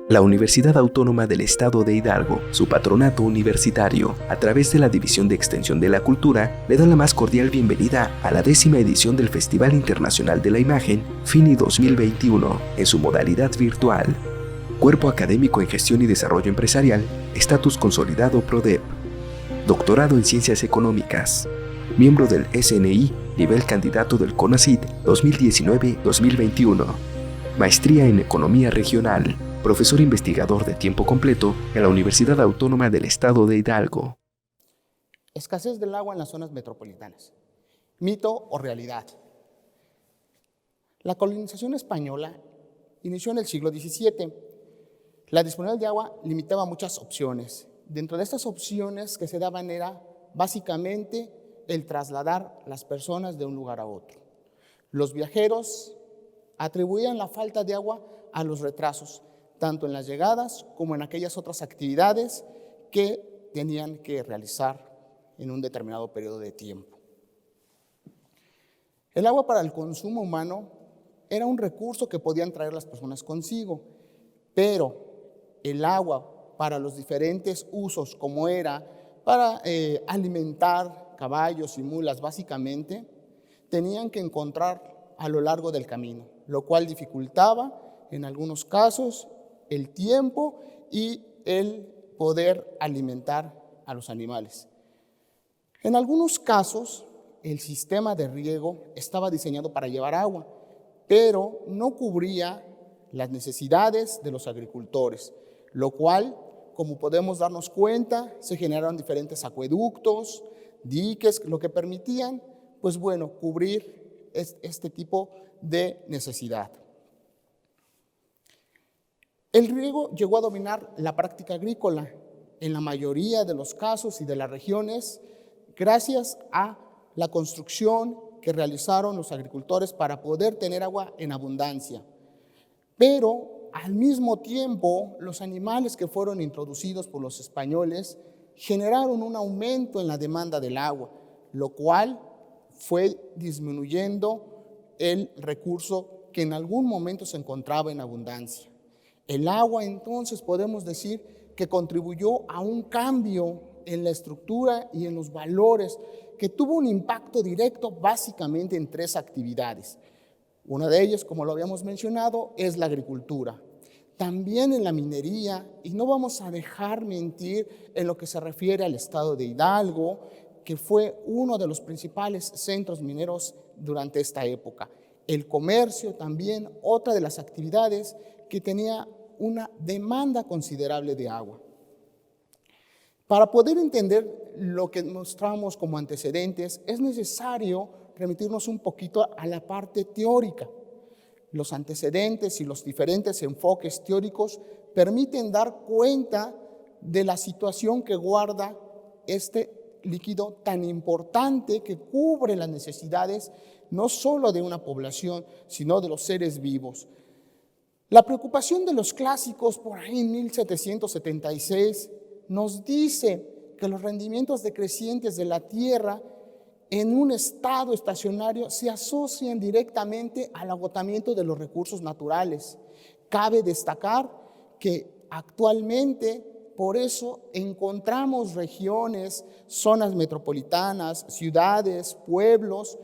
La Universidad Autónoma del Estado de Hidalgo, su patronato universitario, a través de la División de Extensión de la Cultura, le da la más cordial bienvenida a la 10ª edición del Festival Internacional de la Imagen, FINI 2021, en su modalidad virtual. Cuerpo académico en Gestión y Desarrollo Empresarial, estatus consolidado PRODEP. Doctorado en Ciencias Económicas. Miembro del SNI, nivel candidato del CONACYT 2019-2021. Maestría en Economía Regional. Profesor investigador de tiempo completo en la Universidad Autónoma del Estado de Hidalgo. Escasez del agua en las zonas metropolitanas. ¿Mito o realidad? La colonización española inició en el siglo XVII. La disponibilidad de agua limitaba muchas opciones. Dentro de estas opciones que se daban era básicamente el trasladar las personas de un lugar a otro. Los viajeros atribuían la falta de agua a los retrasos, tanto en las llegadas como en aquellas otras actividades que tenían que realizar en un determinado periodo de tiempo. El agua para el consumo humano era un recurso que podían traer las personas consigo, pero el agua para los diferentes usos, como era para alimentar caballos y mulas básicamente, tenían que encontrar a lo largo del camino, lo cual dificultaba en algunos casos el tiempo y el poder alimentar a los animales. En algunos casos, el sistema de riego estaba diseñado para llevar agua, pero no cubría las necesidades de los agricultores, lo cual, como podemos darnos cuenta, se generaron diferentes acueductos, diques, lo que permitían, cubrir este tipo de necesidad. El riego llegó a dominar la práctica agrícola en la mayoría de los casos y de las regiones gracias a la construcción que realizaron los agricultores para poder tener agua en abundancia. Pero al mismo tiempo, los animales que fueron introducidos por los españoles generaron un aumento en la demanda del agua, lo cual fue disminuyendo el recurso que en algún momento se encontraba en abundancia. El agua, entonces, podemos decir que contribuyó a un cambio en la estructura y en los valores que tuvo un impacto directo básicamente en 3 actividades. Una de ellas, como lo habíamos mencionado, es la agricultura. También en la minería, y no vamos a dejar mentir en lo que se refiere al estado de Hidalgo, que fue uno de los principales centros mineros durante esta época. El comercio también, otra de las actividades que tenía una demanda considerable de agua. Para poder entender lo que mostramos como antecedentes, es necesario remitirnos un poquito a la parte teórica. Los antecedentes y los diferentes enfoques teóricos permiten dar cuenta de la situación que guarda este líquido tan importante que cubre las necesidades no solo de una población, sino de los seres vivos. La preocupación de los clásicos por ahí en 1776 nos dice que los rendimientos decrecientes de la tierra en un estado estacionario se asocian directamente al agotamiento de los recursos naturales. Cabe destacar que actualmente por eso encontramos regiones, zonas metropolitanas, ciudades, pueblos,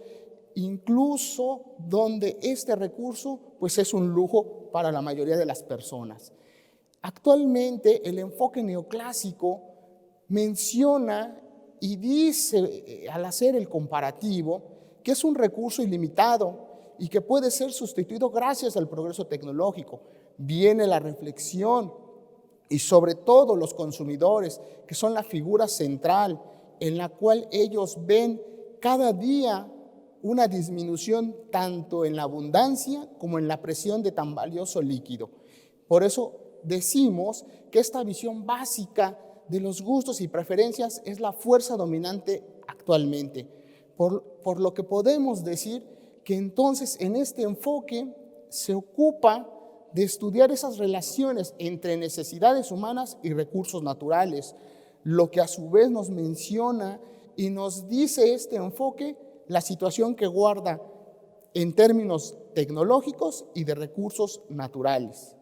incluso donde este recurso es un lujo para la mayoría de las personas. Actualmente el enfoque neoclásico menciona y dice, al hacer el comparativo, que es un recurso ilimitado y que puede ser sustituido gracias al progreso tecnológico. Viene la reflexión y sobre todo los consumidores, que son la figura central en la cual ellos ven cada día una disminución tanto en la abundancia como en la presión de tan valioso líquido. Por eso decimos que esta visión básica de los gustos y preferencias es la fuerza dominante actualmente. Por lo que podemos decir que entonces en este enfoque se ocupa de estudiar esas relaciones entre necesidades humanas y recursos naturales, lo que a su vez nos menciona y nos dice este enfoque la situación que guarda en términos tecnológicos y de recursos naturales.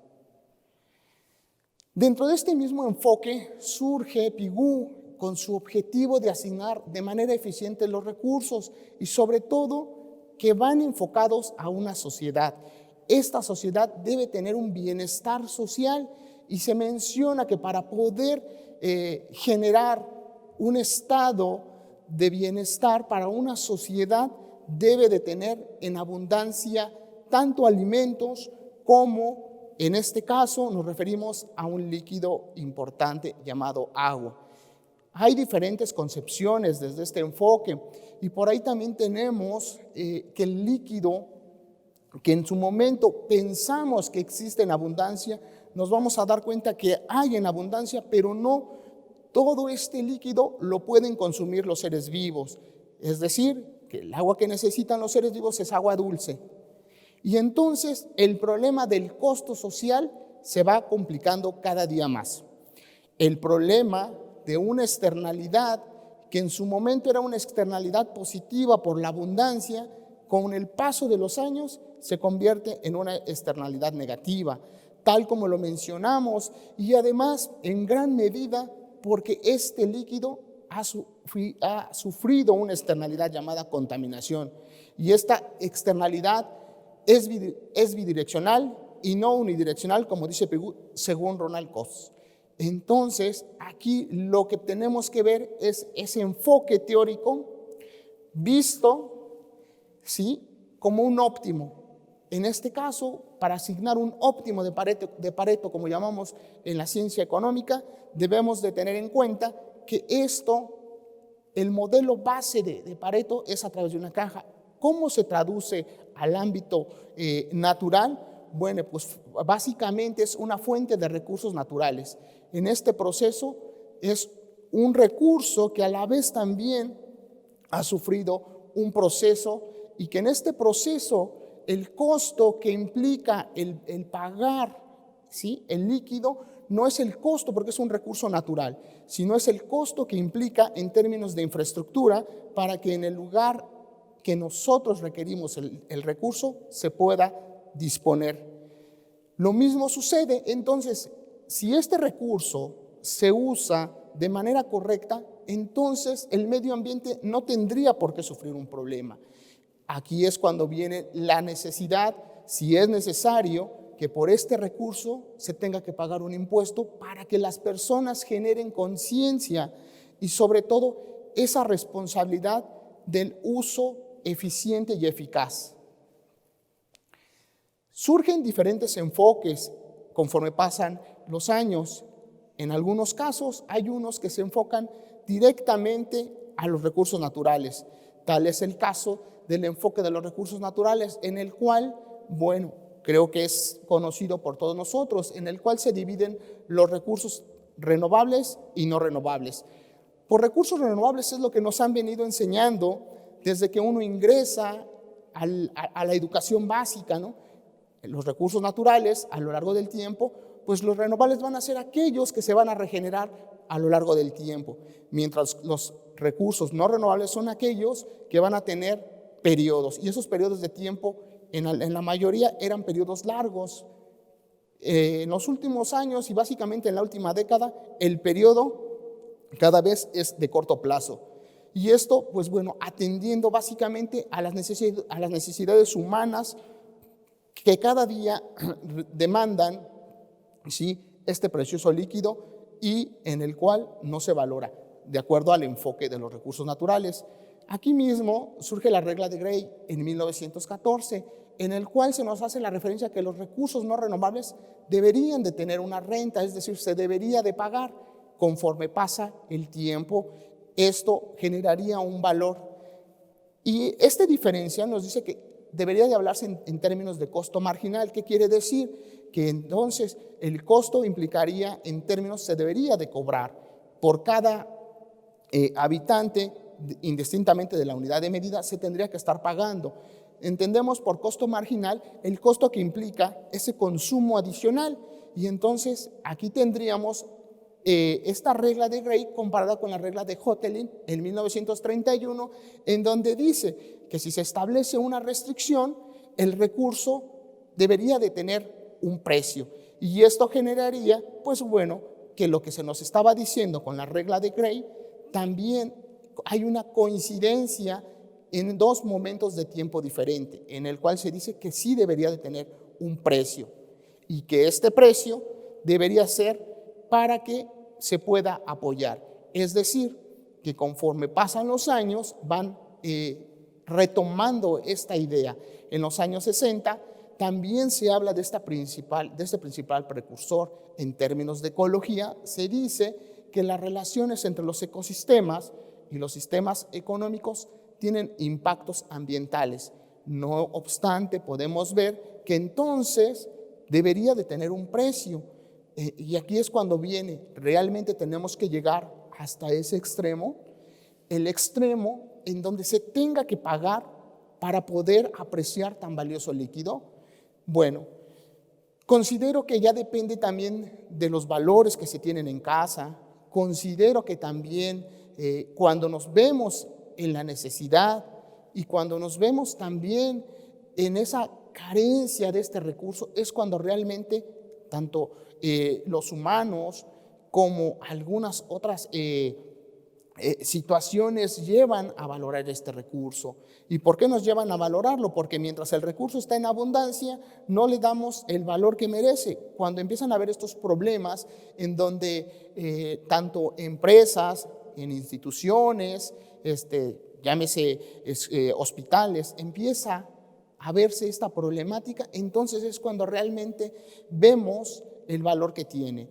Dentro de este mismo enfoque surge PIGU con su objetivo de asignar de manera eficiente los recursos y sobre todo que van enfocados a una sociedad. Esta sociedad debe tener un bienestar social y se menciona que para poder generar un estado de bienestar para una sociedad debe de tener en abundancia tanto alimentos como, en este caso, nos referimos a un líquido importante llamado agua. Hay diferentes concepciones desde este enfoque y por ahí también tenemos que el líquido que en su momento pensamos que existe en abundancia, nos vamos a dar cuenta que hay en abundancia, pero no todo este líquido lo pueden consumir los seres vivos. Es decir, que el agua que necesitan los seres vivos es agua dulce. Y entonces el problema del costo social se va complicando cada día más. El problema de una externalidad que en su momento era una externalidad positiva por la abundancia, con el paso de los años se convierte en una externalidad negativa, tal como lo mencionamos, y además en gran medida porque este líquido ha sufrido una externalidad llamada contaminación. Y esta externalidad es bidireccional y no unidireccional, como dice PIGU, según Ronald Coase. Entonces, aquí lo que tenemos que ver es ese enfoque teórico visto, ¿sí?, como un óptimo. En este caso, para asignar un óptimo de Pareto, como llamamos en la ciencia económica, debemos de tener en cuenta que el modelo base de Pareto es a través de una caja. ¿Cómo se traduce al ámbito natural? Bueno, pues básicamente es una fuente de recursos naturales. En este proceso es un recurso que a la vez también ha sufrido un proceso y que en este proceso el costo que implica el pagar, ¿sí?, el líquido no es el costo porque es un recurso natural, sino es el costo que implica en términos de infraestructura para que en el lugar que nosotros requerimos el recurso se pueda disponer. Lo mismo sucede entonces, si este recurso se usa de manera correcta, entonces el medio ambiente no tendría por qué sufrir un problema. Aquí es cuando viene la necesidad, si es necesario, que por este recurso se tenga que pagar un impuesto para que las personas generen conciencia y sobre todo esa responsabilidad del uso eficiente y eficaz. Surgen diferentes enfoques conforme pasan los años. En algunos casos hay unos que se enfocan directamente a los recursos naturales. Tal es el caso del enfoque de los recursos naturales, en el cual, bueno, creo que es conocido por todos nosotros, en el cual se dividen los recursos renovables y no renovables. Por recursos renovables es lo que nos han venido enseñando desde que uno ingresa a la educación básica, ¿no? Los recursos naturales a lo largo del tiempo, pues los renovables van a ser aquellos que se van a regenerar a lo largo del tiempo, mientras los recursos no renovables son aquellos que van a tener periodos, y esos periodos de tiempo en la mayoría eran periodos largos. En los últimos años y básicamente en la última década, el periodo cada vez es de corto plazo. Y esto, pues bueno, atendiendo básicamente a las necesidades humanas que cada día demandan, ¿sí?, este precioso líquido y en el cual no se valora de acuerdo al enfoque de los recursos naturales. Aquí mismo surge la regla de Gray en 1914, en el cual se nos hace la referencia que los recursos no renovables deberían de tener una renta, es decir, se debería de pagar conforme pasa el tiempo. Esto generaría un valor. Y esta diferencia nos dice que debería de hablarse en términos de costo marginal. ¿Qué quiere decir? Que entonces el costo implicaría en términos, se debería de cobrar por cada habitante, indistintamente de la unidad de medida, se tendría que estar pagando. Entendemos por costo marginal el costo que implica ese consumo adicional. Y entonces aquí tendríamos esta regla de Gray comparada con la regla de Hotelin en 1931, en donde dice que si se establece una restricción, el recurso debería de tener un precio. Y esto generaría, pues bueno, que lo que se nos estaba diciendo con la regla de Gray, también hay una coincidencia en dos momentos de tiempo diferentes, en el cual se dice que sí debería de tener un precio y que este precio debería ser para que se pueda apoyar. Es decir, que conforme pasan los años van retomando esta idea. En los años 60 también se habla de este principal precursor en términos de ecología. Se dice que las relaciones entre los ecosistemas y los sistemas económicos tienen impactos ambientales. No obstante, podemos ver que entonces debería de tener un precio. Y aquí es cuando viene, realmente tenemos que llegar hasta ese extremo, el extremo en donde se tenga que pagar para poder apreciar tan valioso líquido. Bueno, considero que ya depende también de los valores que se tienen en casa. Considero que también cuando nos vemos en la necesidad y cuando nos vemos también en esa carencia de este recurso, es cuando realmente tanto los humanos como algunas otras situaciones llevan a valorar este recurso. ¿Y por qué nos llevan a valorarlo? Porque mientras el recurso está en abundancia, no le damos el valor que merece. Cuando empiezan a haber estos problemas en donde tanto empresas, en instituciones, llámese hospitales, empieza a verse esta problemática, entonces es cuando realmente vemos el valor que tiene.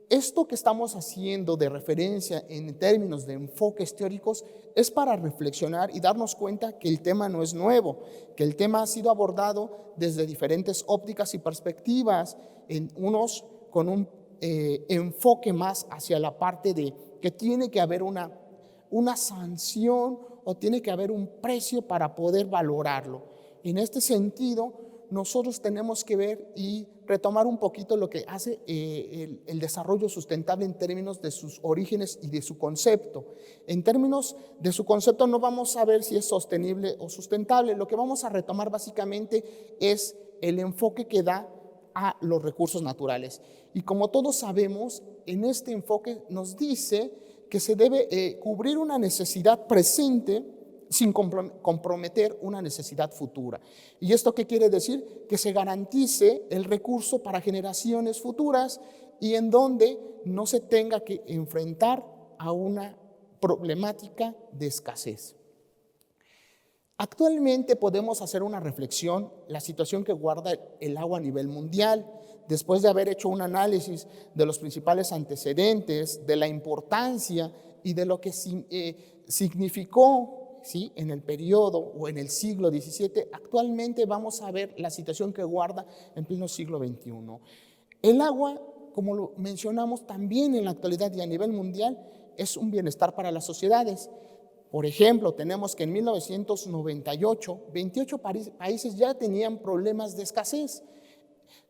Esto que estamos haciendo de referencia en términos de enfoques teóricos es para reflexionar y darnos cuenta que el tema no es nuevo, que el tema ha sido abordado desde diferentes ópticas y perspectivas, en unos con un enfoque más hacia la parte de que tiene que haber una sanción o tiene que haber un precio para poder valorarlo. En este sentido, nosotros tenemos que ver y retomar un poquito lo que hace el desarrollo sustentable en términos de sus orígenes y de su concepto. En términos de su concepto no vamos a ver si es sostenible o sustentable. Lo que vamos a retomar básicamente es el enfoque que da a los recursos naturales. Y como todos sabemos, en este enfoque nos dice que se debe cubrir una necesidad presente sin comprometer una necesidad futura. ¿Y esto qué quiere decir? Que se garantice el recurso para generaciones futuras y en donde no se tenga que enfrentar a una problemática de escasez. Actualmente podemos hacer una reflexión, la situación que guarda el agua a nivel mundial, después de haber hecho un análisis de los principales antecedentes, de la importancia y de lo que significó, ¿sí?, en el periodo o en el siglo XVII, actualmente vamos a ver la situación que guarda en pleno siglo XXI. El agua, como lo mencionamos también en la actualidad y a nivel mundial, es un bienestar para las sociedades. Por ejemplo, tenemos que en 1998, 28 países ya tenían problemas de escasez.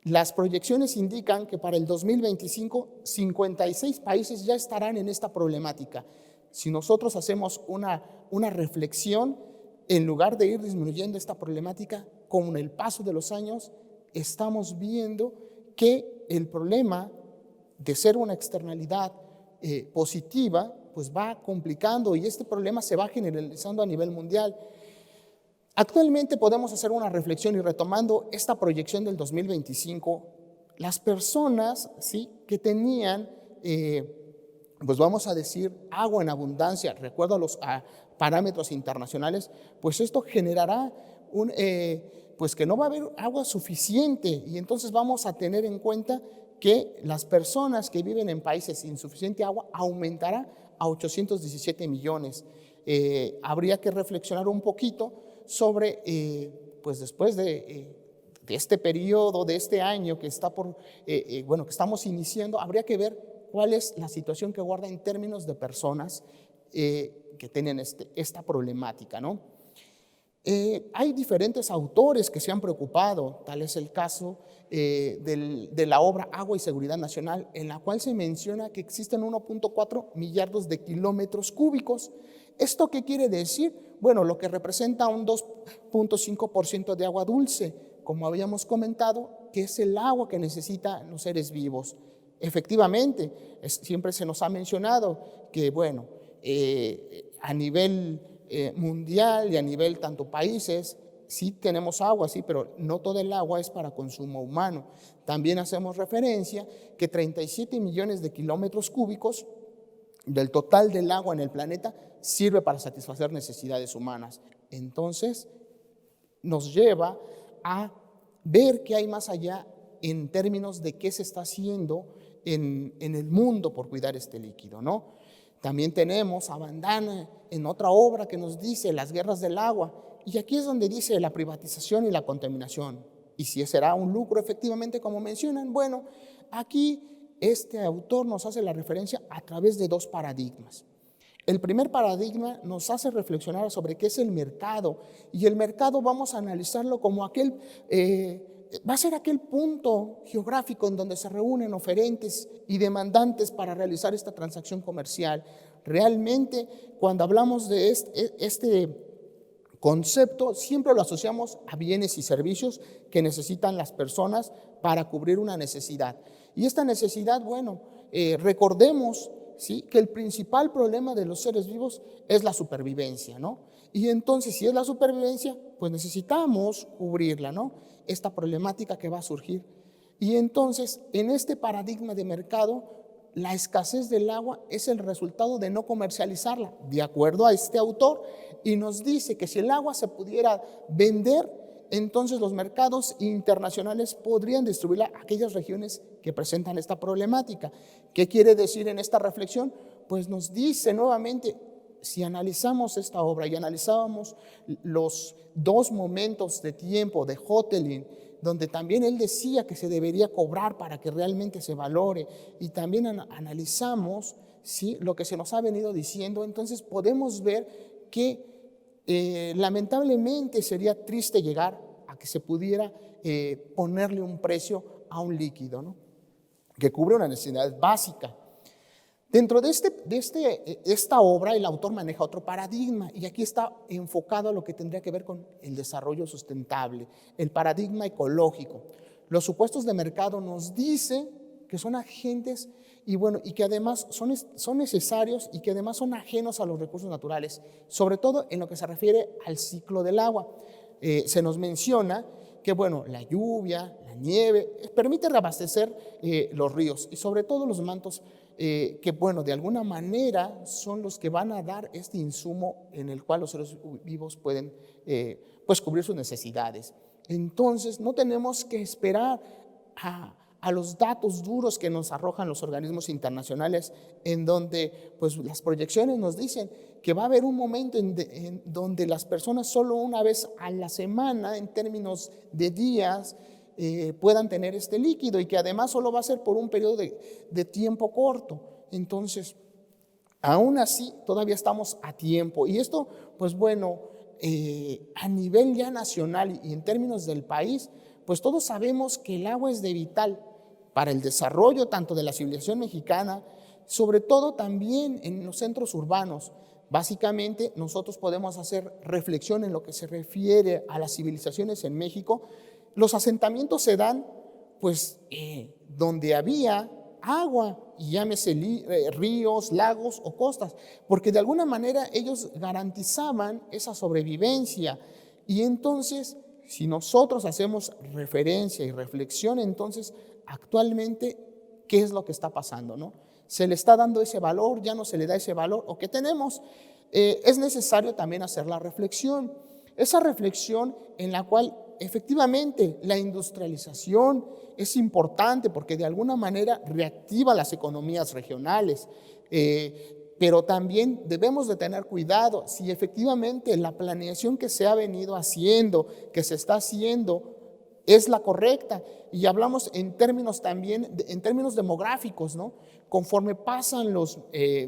Las proyecciones indican que para el 2025, 56 países ya estarán en esta problemática. Si nosotros hacemos una reflexión, en lugar de ir disminuyendo esta problemática, con el paso de los años, estamos viendo que el problema de ser una externalidad positiva, pues va complicando y este problema se va generalizando a nivel mundial. Actualmente podemos hacer una reflexión y retomando esta proyección del 2025, las personas, ¿sí?, que tenían, pues vamos a decir, agua en abundancia, recuerdo a los parámetros internacionales, pues esto generará pues que no va a haber agua suficiente y entonces vamos a tener en cuenta que las personas que viven en países sin suficiente agua aumentará a 817 millones. Habría que reflexionar un poquito sobre, pues después de este periodo, de este año que está que estamos iniciando, habría que ver cuál es la situación que guarda en términos de personas que tienen esta problemática, ¿no? Hay diferentes autores que se han preocupado, tal es el caso de la obra Agua y Seguridad Nacional, en la cual se menciona que existen 1.4 millardos de kilómetros cúbicos. ¿Esto qué quiere decir? Bueno, lo que representa un 2.5% de agua dulce, como habíamos comentado, que es el agua que necesitan los seres vivos. Efectivamente, siempre se nos ha mencionado que, bueno, a nivel mundial y a nivel tanto países, sí tenemos agua, sí, pero no todo el agua es para consumo humano. También hacemos referencia que 37 millones de kilómetros cúbicos del total del agua en el planeta sirve para satisfacer necesidades humanas. Entonces, nos lleva a ver qué hay más allá en términos de qué se está haciendo en el mundo por cuidar este líquido, ¿no? También tenemos a Bandana en otra obra que nos dice las guerras del agua, y aquí es donde dice la privatización y la contaminación. Y si será un lucro efectivamente como mencionan, bueno, aquí este autor nos hace la referencia a través de dos paradigmas. El primer paradigma nos hace reflexionar sobre qué es el mercado, y el mercado vamos a analizarlo como va a ser aquel punto geográfico en donde se reúnen oferentes y demandantes para realizar esta transacción comercial. Realmente, cuando hablamos de este concepto, siempre lo asociamos a bienes y servicios que necesitan las personas para cubrir una necesidad. Y esta necesidad, bueno, recordemos, ¿sí?, que el principal problema de los seres vivos es la supervivencia, ¿no? Y entonces, si es la supervivencia, pues necesitamos cubrirla, ¿no? Esta problemática que va a surgir. Y entonces, en este paradigma de mercado, la escasez del agua es el resultado de no comercializarla, de acuerdo a este autor, y nos dice que si el agua se pudiera vender, entonces los mercados internacionales podrían distribuirla a aquellas regiones que presentan esta problemática. ¿Qué quiere decir en esta reflexión? Pues nos dice nuevamente, si analizamos esta obra y analizábamos los dos momentos de tiempo de Hotelin, donde también él decía que se debería cobrar para que realmente se valore, y también analizamos, ¿sí?, lo que se nos ha venido diciendo, entonces podemos ver que lamentablemente sería triste llegar a que se pudiera ponerle un precio a un líquido, ¿no?, que cubre una necesidad básica. Dentro de esta obra, el autor maneja otro paradigma, y aquí está enfocado a lo que tendría que ver con el desarrollo sustentable, el paradigma ecológico. Los supuestos de mercado nos dicen que son agentes y, bueno, y que además son necesarios, y que además son ajenos a los recursos naturales, sobre todo en lo que se refiere al ciclo del agua. Se nos menciona que, bueno, la lluvia, la nieve, permite reabastecer los ríos y sobre todo los mantos que, bueno, de alguna manera son los que van a dar este insumo en el cual los seres vivos pueden pues cubrir sus necesidades. Entonces, no tenemos que esperar a los datos duros que nos arrojan los organismos internacionales, en donde pues las proyecciones nos dicen que va a haber un momento en donde las personas solo una vez a la semana, en términos de días, puedan tener este líquido, y que además solo va a ser por un periodo de tiempo corto. Entonces, aún así, todavía estamos a tiempo. Y esto, pues bueno, a nivel ya nacional y en términos del país, pues todos sabemos que el agua es de vital para el desarrollo tanto de la civilización mexicana, sobre todo también en los centros urbanos. Básicamente, nosotros podemos hacer reflexión en lo que se refiere a las civilizaciones en México. Los asentamientos se dan, pues, donde había agua, y llámese ríos, lagos o costas, porque de alguna manera ellos garantizaban esa sobrevivencia. Y entonces, si nosotros hacemos referencia y reflexión, entonces, actualmente, ¿qué es lo que está pasando, no? ¿Se le está dando ese valor? ¿Ya no se le da ese valor? ¿O qué tenemos? Es necesario también hacer la reflexión. Esa reflexión en la cual efectivamente la industrialización es importante porque de alguna manera reactiva las economías regionales, pero también debemos de tener cuidado si efectivamente la planeación que se ha venido haciendo, que se está haciendo, es la correcta. Y hablamos en términos también, en términos demográficos, ¿no? Conforme pasan los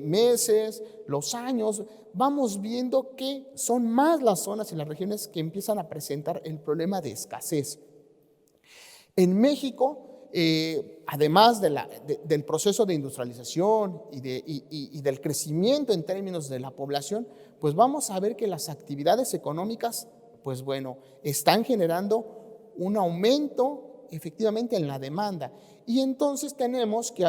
meses, los años, vamos viendo que son más las zonas y las regiones que empiezan a presentar el problema de escasez. En México, además del proceso de industrialización y del crecimiento en términos de la población, pues vamos a ver que las actividades económicas, pues bueno, están generando un aumento efectivamente en la demanda. Y entonces tenemos que,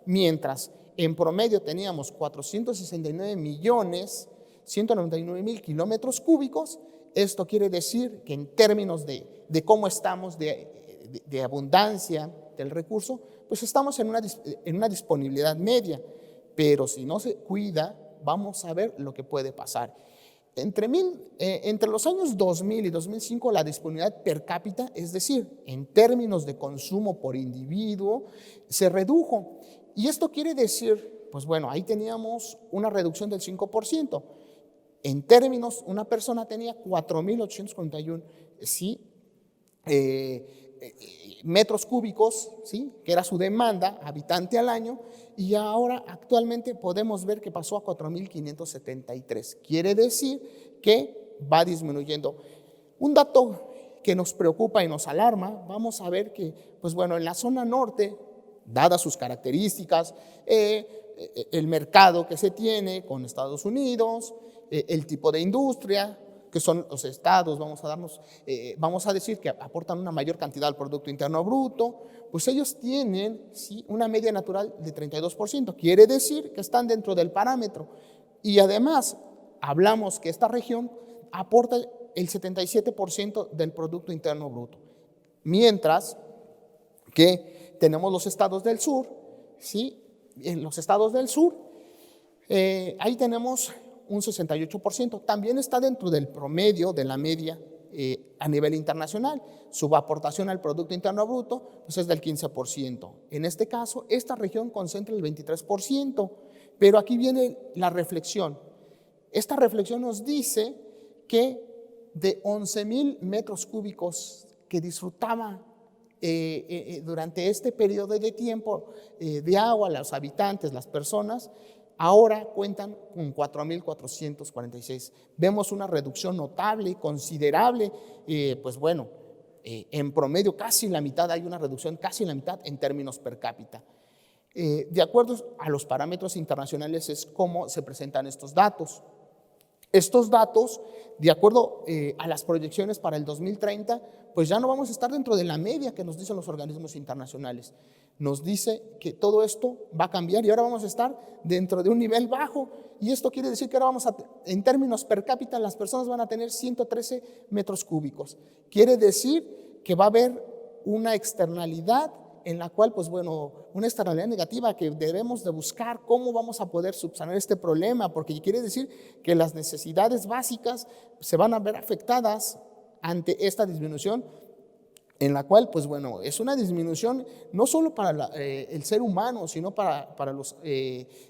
mientras en promedio teníamos 469.199.000 kilómetros cúbicos, esto quiere decir que en términos de cómo estamos de abundancia del recurso, pues estamos en una disponibilidad media, pero si no se cuida, vamos a ver lo que puede pasar. Entre los años 2000 y 2005, la disponibilidad per cápita, es decir, en términos de consumo por individuo, se redujo. Y esto quiere decir, pues bueno, ahí teníamos una reducción del 5%. En términos, una persona tenía 4.841, ¿sí? Metros cúbicos, ¿sí? Que era su demanda habitante al año, y ahora actualmente podemos ver que pasó a 4.573. Quiere decir que va disminuyendo. Un dato que nos preocupa y nos alarma, vamos a ver que, pues bueno, en la zona norte, dadas sus características, el mercado que se tiene con Estados Unidos, el tipo de industria, que son los estados, vamos a decir que aportan una mayor cantidad al Producto Interno Bruto, pues ellos tienen, ¿sí?, una media natural de 32%. Quiere decir que están dentro del parámetro. Y además, hablamos que esta región aporta el 77% del Producto Interno Bruto. Mientras que tenemos los estados del sur, ¿sí? En los estados del sur, ahí tenemos un 68%, también está dentro del promedio de la media a nivel internacional. Su aportación al Producto Interno Bruto pues es del 15%. En este caso, esta región concentra el 23%, pero aquí viene la reflexión. Esta reflexión nos dice que de 11.000 metros cúbicos que disfrutaba durante este periodo de tiempo de agua, los habitantes, las personas, ahora cuentan con 4.446. Vemos una reducción notable, considerable, pues bueno, en promedio casi la mitad, hay una reducción casi la mitad en términos per cápita. De acuerdo a los parámetros internacionales es como se presentan estos datos. Estos datos, de acuerdo a las proyecciones para el 2030, pues ya no vamos a estar dentro de la media que nos dicen los organismos internacionales. Nos dice que todo esto va a cambiar y ahora vamos a estar dentro de un nivel bajo, y esto quiere decir que ahora en términos per cápita, las personas van a tener 113 metros cúbicos. Quiere decir que va a haber una externalidad en la cual, pues bueno, una externalidad negativa que debemos de buscar cómo vamos a poder subsanar este problema, porque quiere decir que las necesidades básicas se van a ver afectadas ante esta disminución, en la cual, pues bueno, es una disminución no solo para el ser humano, sino para los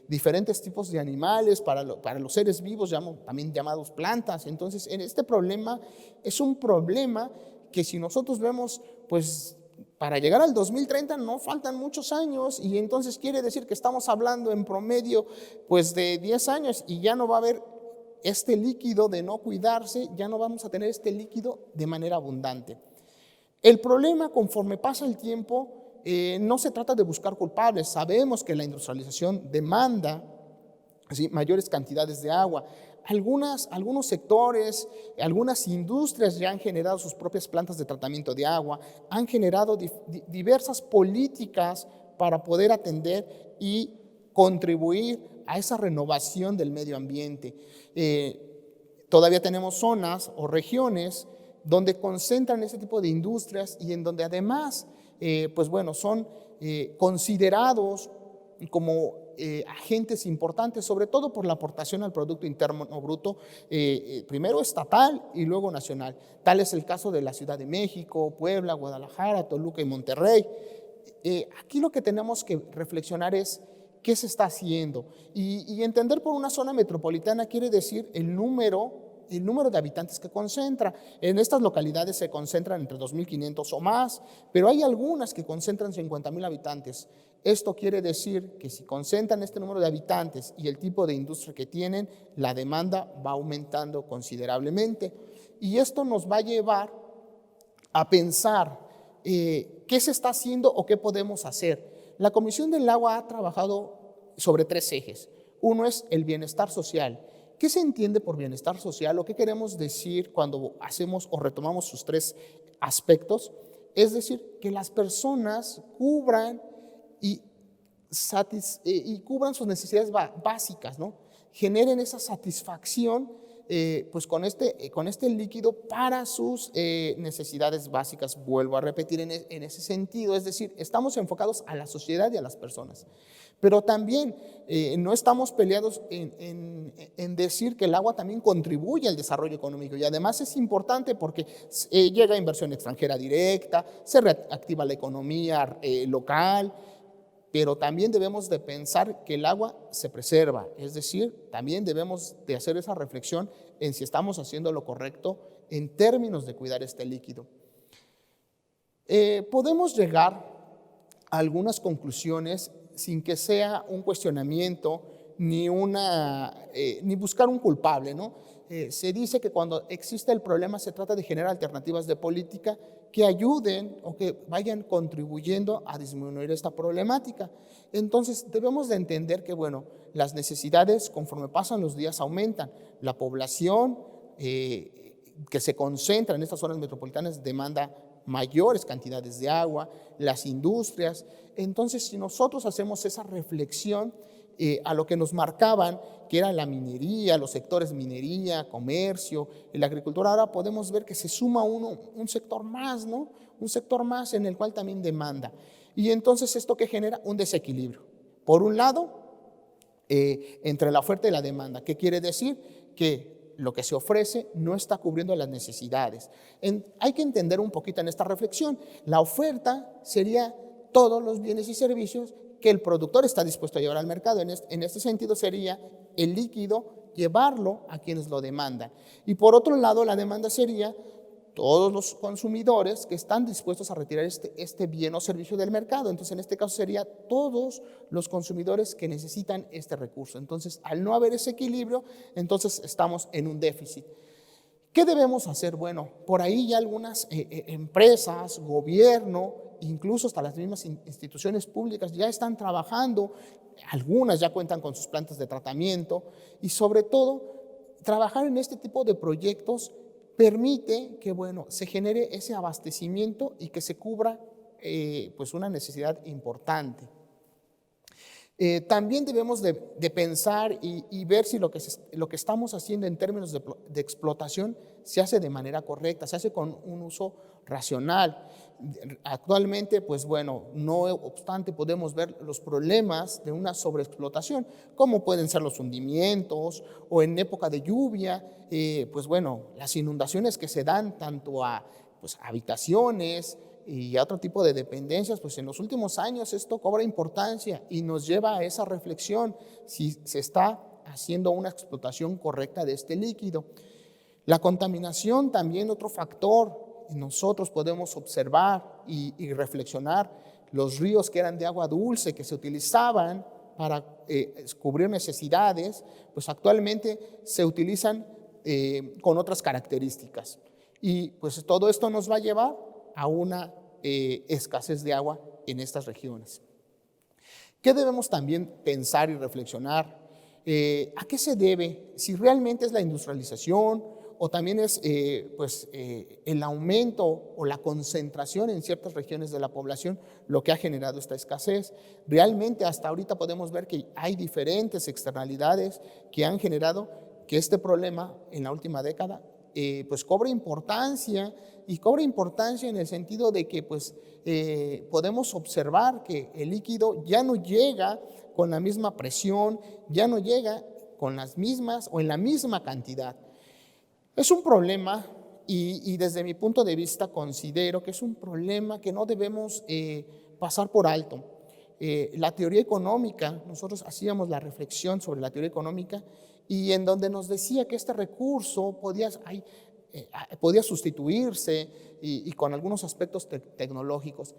diferentes tipos de animales, para los seres vivos, también llamados plantas. Entonces, en este problema es un problema que si nosotros vemos, pues para llegar al 2030 no faltan muchos años, y entonces quiere decir que estamos hablando en promedio pues de 10 años y ya no va a haber este líquido de no cuidarse, ya no vamos a tener este líquido de manera abundante. El problema, conforme pasa el tiempo, no se trata de buscar culpables. Sabemos que la industrialización demanda, ¿sí?, mayores cantidades de agua. Algunos sectores, algunas industrias ya han generado sus propias plantas de tratamiento de agua, han generado diversas políticas para poder atender y contribuir a esa renovación del medio ambiente. Todavía tenemos zonas o regiones donde concentran ese tipo de industrias y en donde además, pues bueno, son considerados como agentes importantes, sobre todo por la aportación al Producto Interno Bruto, primero estatal y luego nacional. Tal es el caso de la Ciudad de México, Puebla, Guadalajara, Toluca y Monterrey. Aquí lo que tenemos que reflexionar es qué se está haciendo, y entender por una zona metropolitana quiere decir el número de habitantes que concentra. En estas localidades se concentran entre 2.500 o más, pero hay algunas que concentran 50.000 habitantes. Esto quiere decir que si concentran este número de habitantes y el tipo de industria que tienen, la demanda va aumentando considerablemente. Y esto nos va a llevar a pensar qué se está haciendo o qué podemos hacer. La Comisión del Agua ha trabajado sobre 3 ejes. Uno es el bienestar social. ¿Qué se entiende por bienestar social o qué queremos decir cuando hacemos o retomamos sus 3 aspectos, es decir, que las personas cubran y cubran sus necesidades básicas, ¿no? Generen esa satisfacción pues con este líquido para sus necesidades básicas. Vuelvo a repetir en ese sentido, es decir, estamos enfocados a la sociedad y a las personas. Pero también no estamos peleados en decir que el agua también contribuye al desarrollo económico, y además es importante porque llega inversión extranjera directa, se reactiva la economía local, pero también debemos de pensar que el agua se preserva, es decir, también debemos de hacer esa reflexión en si estamos haciendo lo correcto en términos de cuidar este líquido. Podemos llegar a algunas conclusiones sin que sea un cuestionamiento ni buscar un culpable, ¿no? Se dice que cuando existe el problema se trata de generar alternativas de política que ayuden o que vayan contribuyendo a disminuir esta problemática. Entonces debemos de entender que, bueno, las necesidades conforme pasan los días aumentan. La población que se concentra en estas zonas metropolitanas demanda mayores cantidades de agua, las industrias. Entonces, si nosotros hacemos esa reflexión a lo que nos marcaban, que era la minería, los sectores minería, comercio y la agricultura, ahora podemos ver que se suma un sector más, ¿no? Un sector más en el cual también demanda. Y entonces esto que genera un desequilibrio. Por un lado, entre la oferta y la demanda. ¿Qué quiere decir? Que lo que se ofrece no está cubriendo las necesidades. Hay que entender un poquito en esta reflexión. La oferta sería todos los bienes y servicios que el productor está dispuesto a llevar al mercado. En este sentido sería el líquido llevarlo a quienes lo demandan. Y por otro lado, la demanda sería todos los consumidores que están dispuestos a retirar este bien o servicio del mercado. Entonces, en este caso sería todos los consumidores que necesitan este recurso. Entonces, al no haber ese equilibrio, entonces estamos en un déficit. ¿Qué debemos hacer? Bueno, por ahí ya algunas empresas, gobierno, incluso hasta las mismas instituciones públicas ya están trabajando, algunas ya cuentan con sus plantas de tratamiento, y sobre todo trabajar en este tipo de proyectos permite que, bueno, se genere ese abastecimiento y que se cubra pues una necesidad importante. También debemos de pensar y ver si lo que estamos haciendo en términos de explotación se hace de manera correcta, se hace con un uso racional. Actualmente, pues bueno, no obstante podemos ver los problemas de una sobreexplotación, como pueden ser los hundimientos o en época de lluvia, pues bueno, las inundaciones que se dan tanto a pues, habitaciones y a otro tipo de dependencias. Pues en los últimos años esto cobra importancia y nos lleva a esa reflexión si se está haciendo una explotación correcta de este líquido. La contaminación también, otro factor. Nosotros podemos observar y reflexionar los ríos que eran de agua dulce, que se utilizaban para cubrir necesidades, pues actualmente se utilizan con otras características. Y pues todo esto nos va a llevar a una escasez de agua en estas regiones. ¿Qué debemos también pensar y reflexionar? ¿A qué se debe? Si realmente es la industrialización o también es el aumento o la concentración en ciertas regiones de la población lo que ha generado esta escasez. Realmente hasta ahorita podemos ver que hay diferentes externalidades que han generado que este problema en la última década pues cobra importancia, y cobra importancia en el sentido de que pues podemos observar que el líquido ya no llega con la misma presión, ya no llega con las mismas o en la misma cantidad. Es un problema y desde mi punto de vista considero que es un problema que no debemos pasar por alto. La teoría económica, nosotros hacíamos la reflexión sobre la teoría económica y en donde nos decía que este recurso podía sustituirse y con algunos aspectos tecnológicos.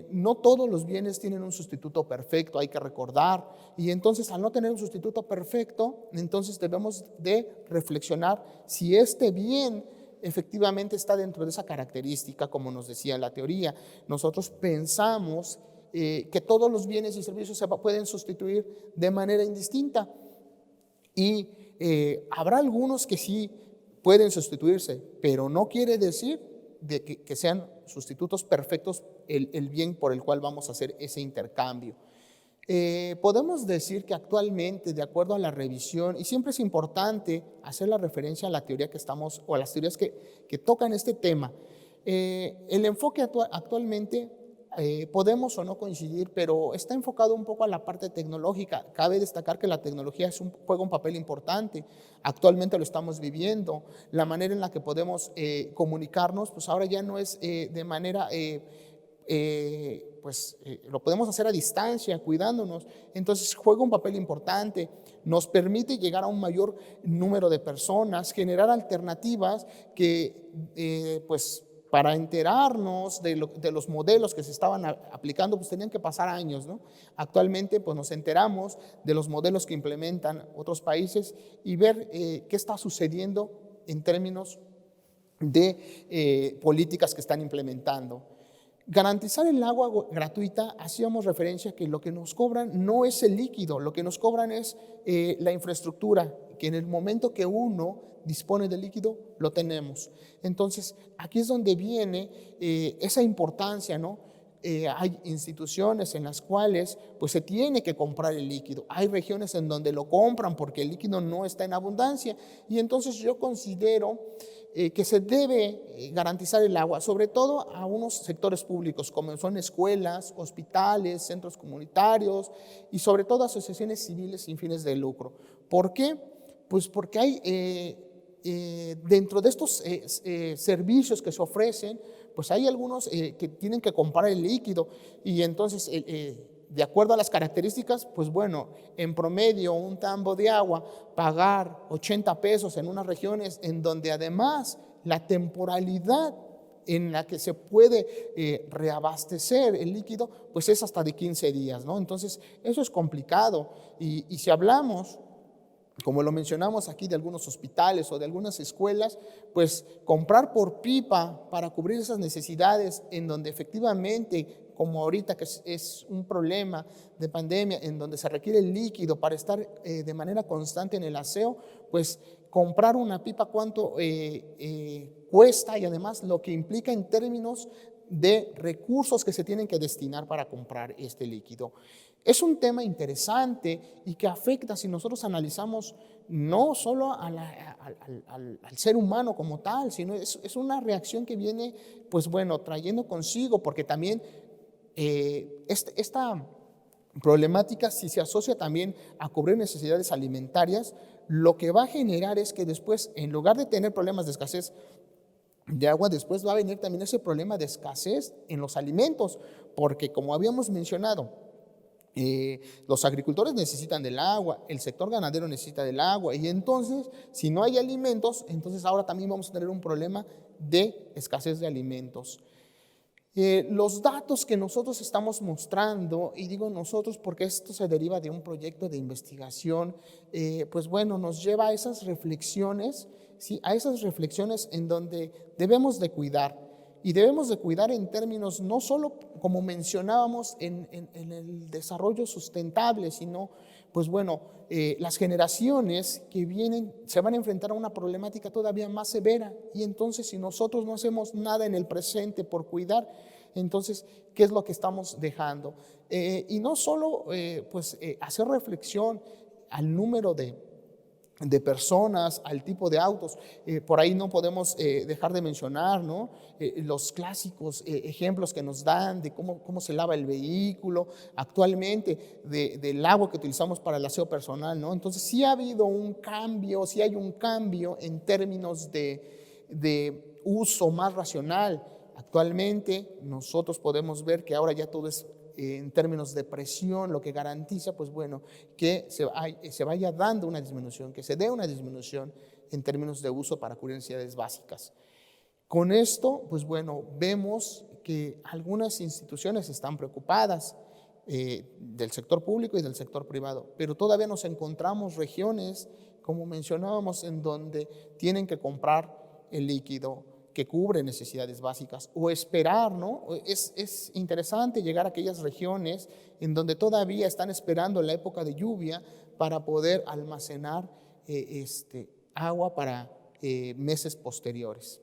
No todos los bienes tienen un sustituto perfecto, hay que recordar, y entonces al no tener un sustituto perfecto, entonces debemos de reflexionar si este bien efectivamente está dentro de esa característica, como nos decía la teoría. Nosotros pensamos que todos los bienes y servicios se pueden sustituir de manera indistinta, y habrá algunos que sí pueden sustituirse, pero no quiere decir que sean sustitutos perfectos el bien por el cual vamos a hacer ese intercambio. Podemos decir que actualmente, de acuerdo a la revisión, y siempre es importante hacer la referencia a la teoría que estamos, o a las teorías que tocan este tema, el enfoque actualmente podemos o no coincidir, pero está enfocado un poco a la parte tecnológica. Cabe destacar que la tecnología juega un papel importante. Actualmente lo estamos viviendo. La manera en la que podemos comunicarnos, pues ahora ya no es de manera... lo podemos hacer a distancia, cuidándonos. Entonces juega un papel importante, nos permite llegar a un mayor número de personas, generar alternativas que, pues, para enterarnos de los modelos que se estaban aplicando, pues tenían que pasar años, ¿no? Actualmente, pues nos enteramos de los modelos que implementan otros países y ver qué está sucediendo en términos de políticas que están implementando. Garantizar el agua gratuita, hacíamos referencia que lo que nos cobran no es el líquido, lo que nos cobran es la infraestructura, que en el momento que uno dispone del líquido, lo tenemos. Entonces, aquí es donde viene esa importancia, ¿no? Hay instituciones en las cuales pues, se tiene que comprar el líquido. Hay regiones en donde lo compran porque el líquido no está en abundancia. Y entonces yo considero que se debe garantizar el agua, sobre todo a unos sectores públicos, como son escuelas, hospitales, centros comunitarios y sobre todo asociaciones civiles sin fines de lucro. ¿Por qué? Pues porque hay dentro de estos servicios que se ofrecen, pues hay algunos que tienen que comprar el líquido y entonces de acuerdo a las características, pues bueno, en promedio un tambo de agua, pagar 80 pesos en unas regiones en donde además la temporalidad en la que se puede reabastecer el líquido, pues es hasta de 15 días, ¿no? Entonces, eso es complicado y si hablamos, como lo mencionamos aquí, de algunos hospitales o de algunas escuelas, pues comprar por pipa para cubrir esas necesidades en donde efectivamente, como ahorita que es un problema de pandemia, en donde se requiere el líquido para estar de manera constante en el aseo, pues comprar una pipa cuánto cuesta y además lo que implica en términos de recursos que se tienen que destinar para comprar este líquido. Es un tema interesante y que afecta, si nosotros analizamos, no solo al ser humano como tal, sino es una reacción que viene, pues bueno, trayendo consigo, porque también esta problemática, si se asocia también a cubrir necesidades alimentarias, lo que va a generar es que después, en lugar de tener problemas de escasez de agua, después va a venir también ese problema de escasez en los alimentos, porque como habíamos mencionado, los agricultores necesitan del agua, el sector ganadero necesita del agua y entonces si no hay alimentos, entonces ahora también vamos a tener un problema de escasez de alimentos. Los datos que nosotros estamos mostrando, y digo nosotros porque esto se deriva de un proyecto de investigación, pues bueno, nos lleva a esas reflexiones, ¿sí? A esas reflexiones en donde debemos de cuidar. Y debemos de cuidar en términos no solo, como mencionábamos, en el desarrollo sustentable, sino, pues bueno, las generaciones que vienen se van a enfrentar a una problemática todavía más severa. Y entonces, si nosotros no hacemos nada en el presente por cuidar, entonces, ¿qué es lo que estamos dejando? Y no solo, hacer reflexión al número de personas, al tipo de autos. Por ahí no podemos dejar de mencionar, ¿no? Los clásicos ejemplos que nos dan de cómo se lava el vehículo actualmente, del agua que utilizamos para el aseo personal, ¿no? Entonces sí ha habido un cambio, sí hay un cambio en términos de uso más racional. Actualmente nosotros podemos ver que ahora ya todo es en términos de presión, lo que garantiza, pues bueno, que se vaya dando una disminución, que se dé una disminución en términos de uso para cubrir necesidades básicas. Con esto, pues bueno, vemos que algunas instituciones están preocupadas del sector público y del sector privado, pero todavía nos encontramos regiones, como mencionábamos, en donde tienen que comprar el líquido que cubre necesidades básicas o esperar, ¿no? Es interesante llegar a aquellas regiones en donde todavía están esperando la época de lluvia para poder almacenar agua para meses posteriores.